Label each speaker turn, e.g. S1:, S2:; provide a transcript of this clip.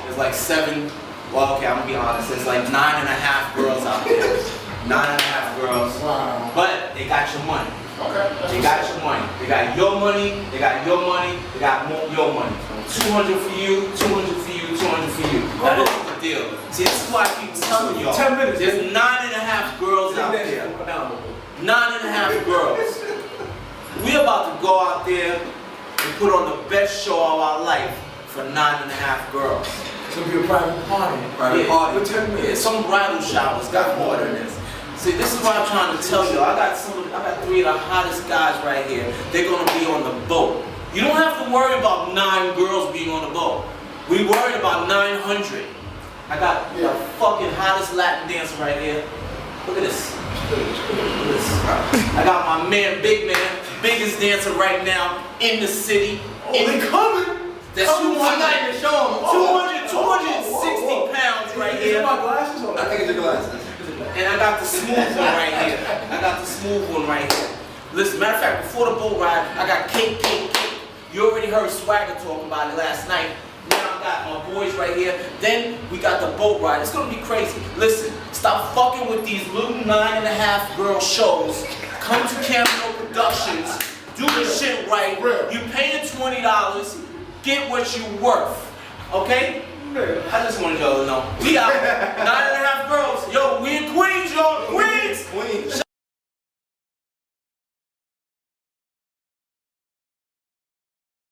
S1: there's like 7, well, okay, I'm gonna be honest, there's like 9.5 girls out there. 9.5 girls.
S2: Wow.
S1: But they got your money.
S2: Okay.
S1: They got your money. They got your money. They got your money. They got your money. 200 for you. 200 for you. 200 for you. Now this is the deal. See, this is why I keep telling y'all.
S2: 10 minutes.
S1: There's 9.5 girls out there. 9.5 girls. We about to go out there and put on the best show of our life for 9.5 girls.
S2: It's gonna be a private party.
S1: Private party.
S2: For 10 minutes.
S1: Yeah, some bridal showers got more than this. See, this is what I'm trying to tell you. I got 3 of the hottest guys right here. They're gonna be on the boat. You don't have to worry about 9 girls being on the boat. We worried about 900. I got the fucking hottest Latin dancer right here. Look at this. Look at this. I got my man, big man, biggest dancer right now in the city.
S2: They coming.
S1: That's
S2: I'm not even showing them.
S1: 260 pounds right here.
S2: My glasses on.
S3: I think it's your glasses.
S1: And I got the smooth one right here. I got the smooth one right here. Listen, matter of fact, before the boat ride, I got cake. You already heard Swagger talking about it last night. Now I got my boys right here. Then we got the boat ride. It's gonna be crazy. Listen, stop fucking with these little 9.5 girl shows. Come to Cameo Productions. Do the shit right. You paying $20. Get what you worth. Okay? I just wanted y'all to know. We out. 9.5 girls. Yo, we in Queens, y'all. Queens.